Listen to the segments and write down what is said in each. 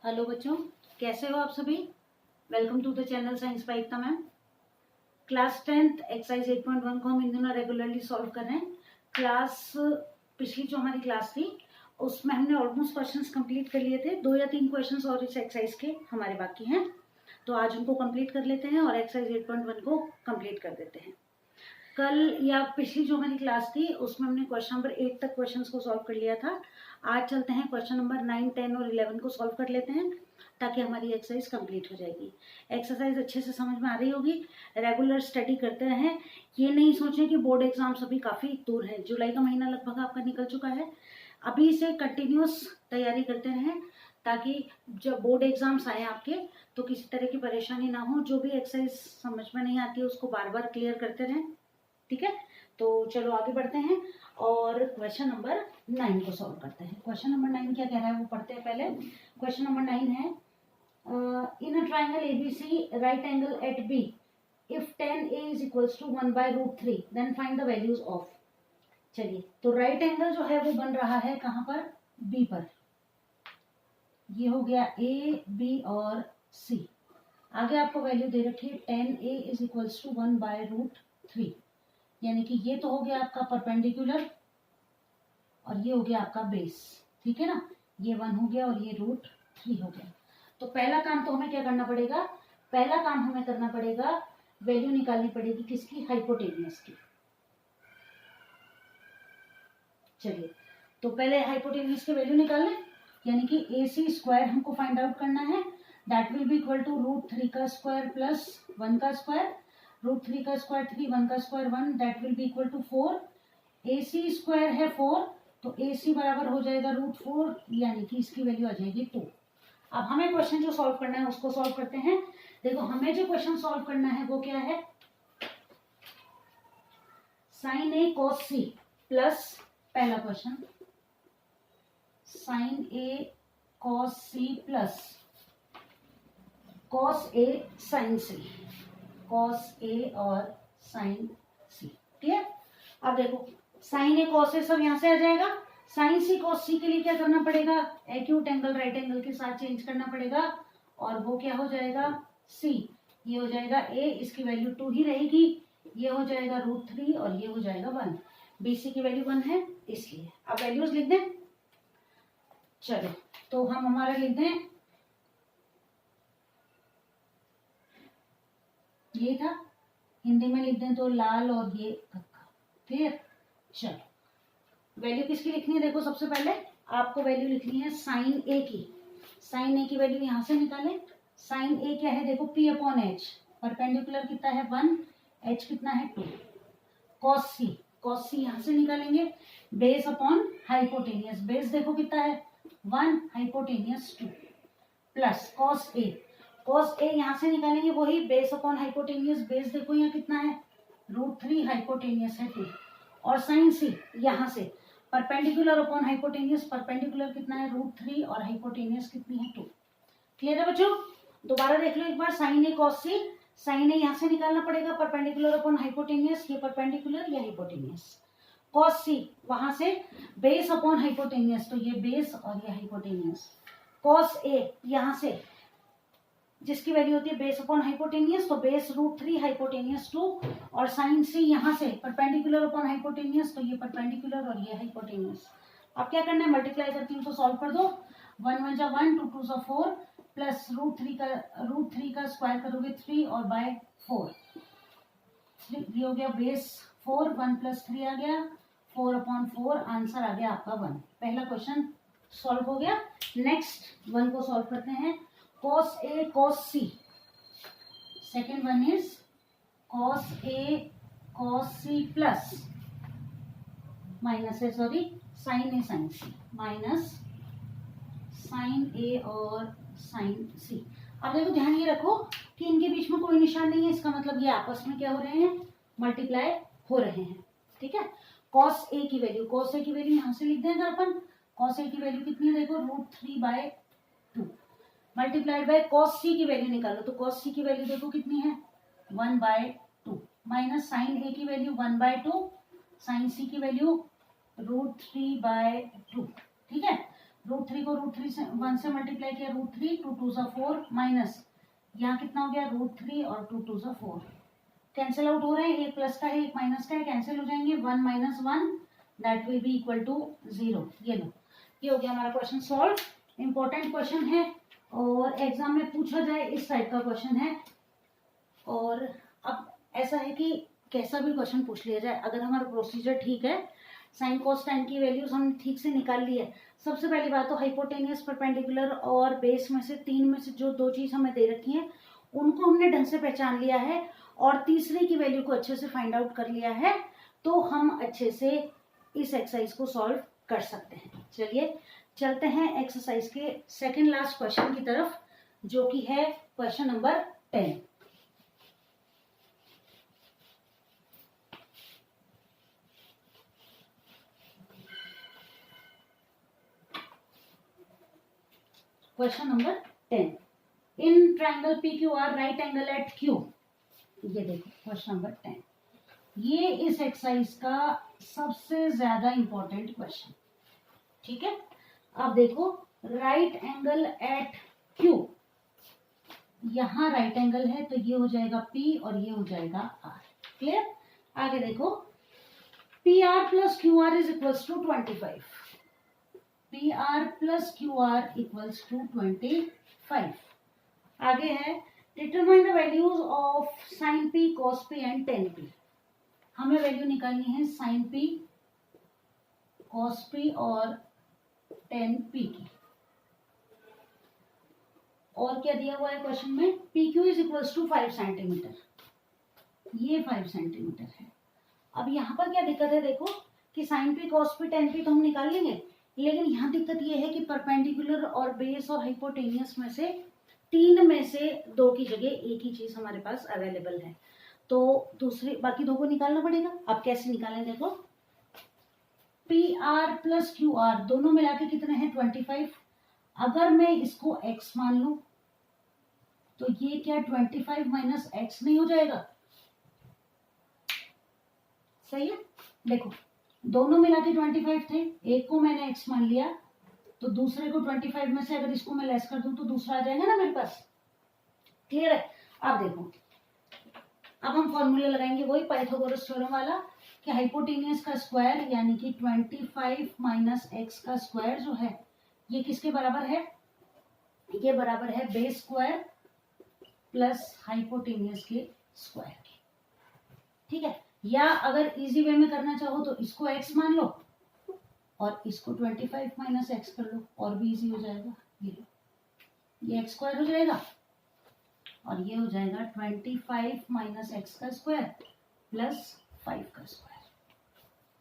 Hello बच्चों, कैसे हो आप सभी। Welcome to the channel science by Ekta ma'am. Class 10th exercise 8.1 को हम इन दिनों रेगुलरली सॉल्व कर रहे हैं। पिछली जो हमारी क्लास थी उसमें हमने ऑलमोस्ट क्वेश्चंस कंप्लीट कर लिए थे। 2 या 3 क्वेश्चंस और इस एक्सरसाइज के हमारे बाकी हैं, तो आज उनको कंप्लीट कर लेते हैं और एक्सरसाइज 8.1 को कंप्लीट कर देते हैं। कल या पिछली जो हमारी क्लास थी उसमें हमने क्वेश्चन नंबर 8 तक क्वेश्चंस को सॉल्व कर लिया था। आज चलते हैं क्वेश्चन नंबर 9, 10 और 11 को सॉल्व कर लेते हैं ताकि हमारी एक्सरसाइज कंप्लीट हो जाएगी। एक्सरसाइज अच्छे से समझ में आ रही होगी। रेगुलर स्टडी करते रहें, ये नहीं सोचें कि बोर्ड एग्जाम्स अभी काफ़ी दूर है। जुलाई का महीना लगभग आपका निकल चुका है। अभी से कंटिन्यूस तैयारी करते रहें ताकि जब बोर्ड एग्जाम्स आए आपके तो किसी तरह की परेशानी ना हो। जो भी एक्सरसाइज समझ में नहीं आती है उसको बार बार क्लियर करते रहें, ठीक है। तो चलो आगे बढ़ते हैं और क्वेश्चन नंबर 9 को सॉल्व करते हैं। क्वेश्चन नंबर 9 क्या कह रहा है वो पढ़ते हैं पहले। क्वेश्चन नंबर 9 है in a triangle ABC right angle at B if 10a is equals to 1/√3 then find the values of. चलिए, तो राइट एंगल जो है वो बन रहा है कहाँ पर, बी पर। ये हो गया ए, बी और सी। आगे आपको वैल्यू दे रखी है 10a is equals to 1/√3, यानी कि ये तो हो गया आपका परपेंडिकुलर और ये हो गया आपका बेस, ठीक है ना। ये 1 हो गया और ये √3 हो गया। तो पहला काम तो हमें क्या करना पड़ेगा, पहला काम हमें करना पड़ेगा वैल्यू निकालनी पड़ेगी किसकी, हाइपोटेनियस की। चलिए, तो पहले हाइपोटेनियस की वैल्यू निकाल लें, यानी कि AC स्क्वायर हमको फाइंड आउट करना है। That will be equal to √3 का स्क्वायर प्लस 1 का स्क्वायर। √3 का स्क्वायर 3, 1 का square 1, that will be equal to 4। AC square है 4, तो AC बराबर हो जाएगा √4, यानी कि इसकी वैल्यू आ जाएगी 2। अब हमें क्वेश्चन जो सॉल्व करना है उसको सॉल्व करते हैं। देखो, हमें जो क्वेश्चन सॉल्व करना है वो क्या है, साइन ए कॉस सी प्लस, पहला question sign A cos C plus cos A sign C, cos A और साइन सी, ठीक है। अब देखो, साइन ए कॉस ए सब यहां से आ जाएगा। साइन सी कॉस सी के लिए क्या करना पड़ेगा, एक्यूट एंगल राइट एंगल के साथ चेंज करना पड़ेगा और वो क्या हो जाएगा, सी। ये हो जाएगा ए, इसकी वैल्यू 2 ही रहेगी। ये हो जाएगा √3 और ये हो जाएगा 1। BC की वैल्यू 1 है इसलिए। अब वैल्यूज लिख दें। चलो, तो हम हमारा लिख दें, ये था, हिंदी में लिख दें तो लाल और ये कक्का, क्लियर। चलो, वैल्यू किसकी लिखनी है, देखो सबसे पहले आपको वैल्यू लिखनी है साइन ए की। साइन ए की वैल्यू यहां से निकालें। साइन ए क्या है, देखो P/H, परपेंडिकुलर कितना है 1, H कितना है 2। कॉस सी, कॉस सी यहां से निकालेंगे। बेस अपॉन हाइपोटेनियस, बेस देखो कितना है 1, hypotenuse 2, plus cos A. Cos A यहां से निकालेंगे वही बेस अपॉन हाइपोटेनियस, बेस देखो यहाँ कितना है √3, हाइपोटेनियस है 2। और साइन सी यहां से परपेंडिकुलर अपॉन हाइपोटेनियस, परपेंडिकुलर कितना है √3 और हाइपोटेनियस कितनी है 2। क्लियर है बच्चों। दोबारा देख लो एक बार, साइन ए कॉस सी, साइन ए यहां से निकालना पड़ेगा परपेंडिकुलर अपॉन हाइपोटेनियस, ये परपेंडिकुलर या हाइपोटेनियस। कॉस सी वहां से बेस अपॉन हाइपोटेनियस, तो ये बेस और ये हाइपोटेनियस। कॉस ए यहां से जिसकी वैल्यू होती है बेस अपॉन हाइपोटेनियस, तो बेस √3, हाइपोटेनियस 2। और साइन सी यहाँ से परपेंडिकुलर अपॉन हाइपोटेनियस, तो ये परपेंडिकुलर और ये हाइपोटेनियस। अब क्या करना है, मल्टीप्लाई करके इनको सॉल्व कर दो। 1 1 जा 1, 2 2 जा 4, प्लस √3 का स्क्वायर करोगे 3 और बाय 4, ये हो गया बेस 4, 1 + 3 आ गया 4/4, आंसर आ गया आपका 1। पहला क्वेश्चन सॉल्व हो गया। नेक्स्ट 1 को सॉल्व करते हैं। cos A cos C, second one is cos A cos C plus minus है, sorry, sin A sin C minus sin A और sin C। अब देखो, ध्यान ये रखो कि इनके बीच में कोई निशान नहीं है, इसका मतलब ये आपस में क्या हो रहे हैं, मल्टीप्लाई हो रहे हैं, ठीक है। cos A की वैल्यू, cos A की वैल्यू यहां से लिख दें अगर अपन। cos A की वैल्यू कितनी है, देखो √3/2 मल्टीप्लाइड बाय cos C की वैल्यू निकालो, तो cos C की वैल्यू देखो कितनी है 1/2 माइनस sin A की वैल्यू 1/2, sin C की वैल्यू √3/2, ठीक है। √3 को √3 से 1 से मल्टीप्लाई किया, √3, 2 2 4 माइनस यहाँ कितना हो गया √3 और 2 2 4 कैंसिल आउट हो रहे हैं, एक प्लस का है एक माइनस का है, कैंसिल हो जाएंगे, 1 - 1 that will be equal to 0। ये लो, ये हो गया हमारा क्वेश्चन सॉल्व। इंपॉर्टेंट क्वेश्चन है और एग्जाम में पूछा जाए इस टाइप का क्वेश्चन है। और अब ऐसा है कि कैसा भी क्वेश्चन पूछ लिया जाए, अगर हमारा प्रोसीजर ठीक है, साइन कॉस टेन की वैल्यूज हम ठीक से निकाल ली है। सबसे पहली बात तो हाइपोटेनियस, परपेंडिकुलर और बेस में से तीन में से जो दो चीज हमें दे रखी है उनको हमने ढंग से पहचान लिया है और तीसरे की वैल्यू को अच्छे से फाइंड आउट कर लिया है, तो हम अच्छे से इस एक्सरसाइज को सॉल्व कर सकते हैं। चलिए चलते हैं एक्सरसाइज के सेकंड लास्ट क्वेश्चन की तरफ, जो कि है question number 10। Question number 10, in triangle PQR right angle at Q। ये देखो क्वेश्चन नंबर 10, ये इस एक्सरसाइज का सबसे ज्यादा इंपॉर्टेंट क्वेश्चन। ठीक है, अब देखो राइट एंगल एट Q, यहां राइट एंगल है तो ये हो जाएगा P और ये हो जाएगा R। क्लियर? आगे देखो PR + QR is equals to 25, PR + QR equals to 25। आगे है determine the values of sin P, cos P and tan P। हमें वैल्यू निकालनी है sin P, cos P और tan P की। और क्या दिया हुआ है क्वेश्चन में, PQ is equals to 5 centimetre, ये 5 सेंटीमीटर है। अब यहाँ पर क्या दिक्कत है, देखो कि sin P, cos P, tan P तो हम निकाल लेंगे, लेकिन यहाँ दिक्कत ये है कि परपेंडिकुलर और बेस और हाइपोटेनियस में से तीन में से दो की जगह एक ही चीज हमारे पास अवेलेबल है, तो दूसरे बाकी दो को निकालना पड़ेगा। अब कैसे निकालें, देखो PR + QR दोनों मिला के कितने हैं 25। अगर मैं इसको x मान लूं तो ये क्या 25 - x नहीं हो जाएगा? सही है, देखो दोनों मिला के 25 थे, एक को मैंने x मान लिया तो दूसरे को 25 में से अगर इसको मैं लेस कर दूं तो दूसरा आ जाएगा ना मेरे पास। क्लियर है? अब देखो, अब हम फॉर्मूला लगाएंगे वही पाइथागोरस थ्योरम वाला कि हाइपोटेनियस का स्क्वायर यानी कि 25 - x का स्क्वायर जो है ये किसके बराबर है, ये बराबर है बेस स्क्वायर प्लस हाइपोटेनियस के स्क्वायर के। ठीक है, या अगर इजी वे में करना चाहो तो इसको x मान लो और इसको 25 - x कर लो और भी इजी हो जाएगा। ये x स्क्वायर हो जाएगा और ये हो जाएगा 25 - x का स्क्वायर प्लस 5 का स्क्वायर।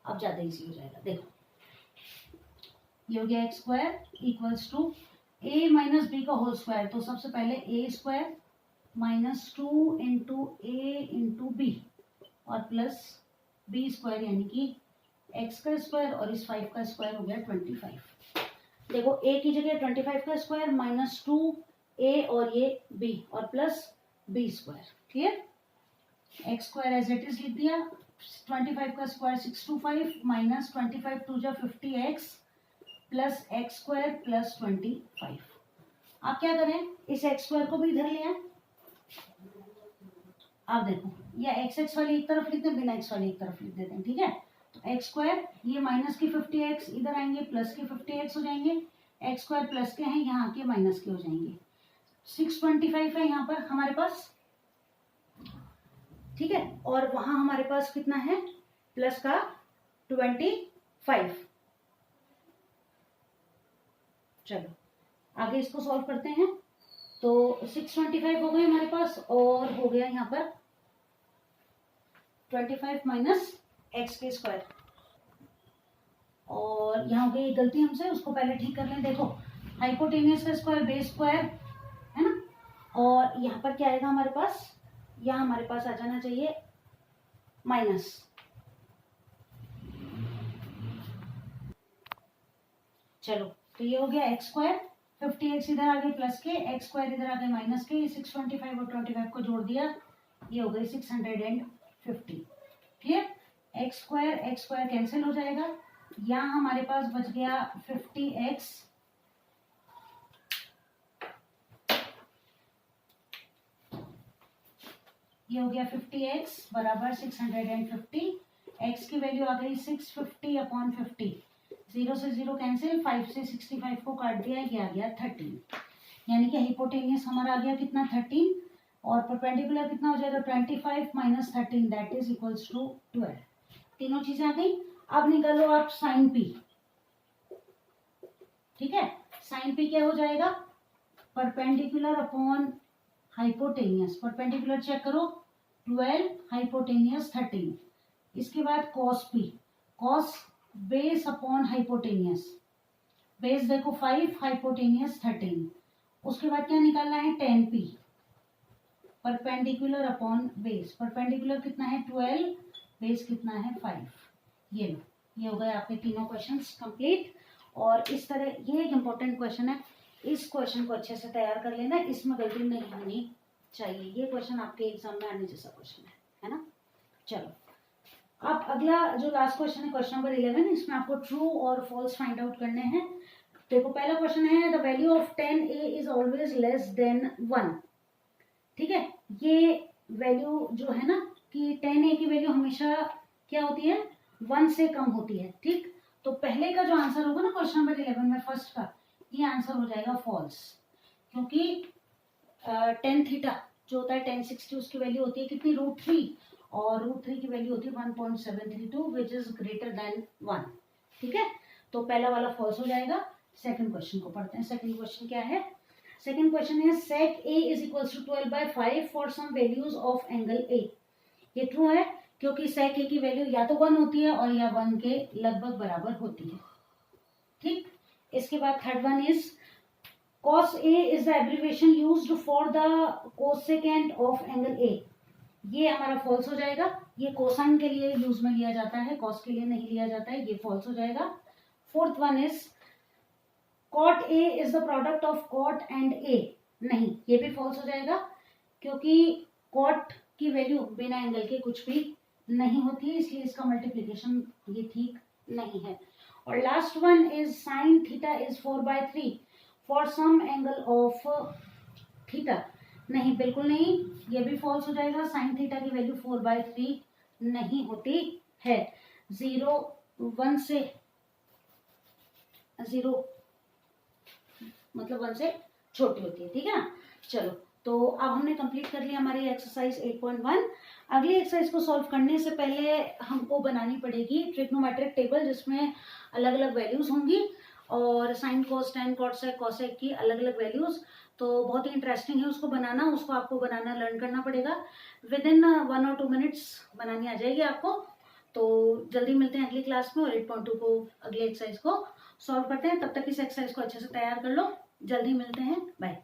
अब ज्यादा इजी हो जाएगा, देखो ये हो गया x square equals to a - b का होल स्क्वायर, तो सबसे पहले a स्क्वायर -2 × a × b और प्लस b स्क्वायर यानी कि x का स्क्वायर और इस 5 का स्क्वायर हो गया 25। देखो a की जगह 25 का स्क्वायर -2a और ये b और plus b square. Clear? x square as it is लिख दिया, 25 का स्क्वायर 625 - 25 × 2 = 50x plus x square plus 25। आप क्या करें, इस x स्क्वायर को भी इधर ले आए। अब देखो या x वाली एक तरफ लिख दें, बिना x वाली एक तरफ लिख देते हैं। ठीक है, तो x स्क्वायर ये माइनस के 50x इधर आएंगे, प्लस के 50x हो जाएंगे, x स्क्वायर प्लस के हैं यहाँ के माइनस के हो जाएंगे। 625 है यहाँ पर हमारे पास। ठीक है, और वहां हमारे पास कितना है प्लस का 25। चलो आगे इसको सॉल्व करते हैं। तो 625 हो गए हमारे पास और हो गया यहाँ पर 25 - x के स्क्वायर। और यहाँ हो गई गलती हमसे, उसको पहले ठीक कर लें। देखो हाइपोटेनियस का स्क्वायर बेस स्क्वायर है ना, और यहाँ पर क्या आएगा हमारे पास, यहाँ हमारे पास आ जाना चाहिए माइनस। चलो तो ये हो गया x स्क्वायर, 50x इधर आ गए प्लस के, x स्क्वायर इधर आ गए माइनस के, 625 और 25 को जोड़ दिया, ये हो गई 650। क्लियर? x स्क्वायर कैंसिल हो जाएगा, यहाँ हमारे पास बच गया 50x ये हो गया 50x बराबर 650, x की वैल्यू आ गई 650 अपॉन 50, 0 से 0 कैंसिल, 5 से 65 को काट दिया, ये आ गया 13, यानी कि हाइपोटेनियस हमारा आ गया कितना 13, और परपेंडिकुलर कितना हो जाएगा 25 minus 13 that is equals to 12। तीनों चीजें आ गई। अब निकालो आप साइन पी, ठीक है। साइन पी क्या हो जाएगा, perpendicular upon hypotenuse, perpendicular check करो 12 हाइपोटेनियस 13, इसके बाद cos P, cos base upon hypotenuse, base देखो 5 हाइपोटेनियस 13, उसके बाद क्या निकालना है tan P, perpendicular upon base, perpendicular कितना है 12, बेस कितना है 5, ये लो, ये हो गए आपके तीनों क्वेश्चंस कंप्लीट। और इस तरह ये एक इम्पोर्टेंट क्वेश्चन है, इस क्वेश्चन को अच्छे से तैयार कर लेना, इसमें गलती नहीं होनी चाहिए, ये क्वेश्चन आपके एग्जाम में आने जैसा क्वेश्चन है ना। चलो अब अगला जो लास्ट क्वेश्चन है क्वेश्चन नंबर 11, इसमें आपको ट्रू और फॉल्स फाइंड आउट करने हैं। देखो पहला क्वेश्चन है the value of 10a is always less than 1, ठीक है। ये वैल्यू जो है ना कि 10a की वैल्यू हमेशा क्या होती है 1 से कम होती है, ठीक। तो पहले का जो आंसर होगा ना क्वेश्चन नंबर 11 में फर्स्ट का, ये आंसर हो जाएगा फॉल्स, क्योंकि टेन थीटा जो होता है 1060 उसकी वैल्यू होती है कितनी √3, और √3 की वैल्यू होती है 1.732 विच इज ग्रेटर देन 1, ठीक है। तो पहला वाला फॉल्स हो जाएगा। सेकंड क्वेश्चन को पढ़ते हैं। सेकंड क्वेश्चन क्या है, सेकंड क्वेश्चन है sec a is equals to 12/5 for some values of angle a। ये ट्रू है क्योंकि sec a की वैल्यू या तो 1 होती है और या 1 के लगभग बराबर होती है, ठीक। इसके बाद third one is cos a is the abbreviation used for the cosecant of angle a। ये हमारा फॉल्स हो जाएगा, ये कोसाइन के लिए यूज में लिया जाता है, कॉस के लिए नहीं लिया जाता है, ये फॉल्स हो जाएगा। Fourth one is cot a is the product of cot and a, नहीं ये भी फॉल्स हो जाएगा क्योंकि cot की वैल्यू बिना एंगल के कुछ भी नहीं होती है, इसलिए इसका मल्टीप्लीकेशन ये ठीक नहीं है। और last one is sine theta is 4/3 for some angle of theta, नहीं बिल्कुल नहीं, ये भी फॉल्स हो जाएगा। साइन थीटा की वैल्यू 4/3 नहीं होती है, 0 1 से 0 मतलब 1 से छोटी होती है, ठीक है ना। चलो तो अब हमने कंप्लीट कर लिया हमारी एक्सरसाइज 8.1। अगली एक्सरसाइज को सॉल्व करने से पहले हमको बनानी पड़ेगी ट्रिग्नोमेट्रिक टेबल जिसमें अलग अलग वैल्यूज होंगी और sine cos ten cosec cosec की अलग अलग वैल्यूज। तो बहुत ही इंटरेस्टिंग है उसको बनाना, उसको आपको बनाना लर्न करना पड़ेगा। विद इन 1 और 2 मिनट्स बनानी आ जाएगी आपको। तो जल्दी मिलते हैं अगली क्लास में और 8.2 को अगली एक्सरसाइज को सॉल्व करते हैं। तब तक इस एक्सरसाइज को अच्छे से तैयार कर लो। जल्दी मिलते हैं, बाय।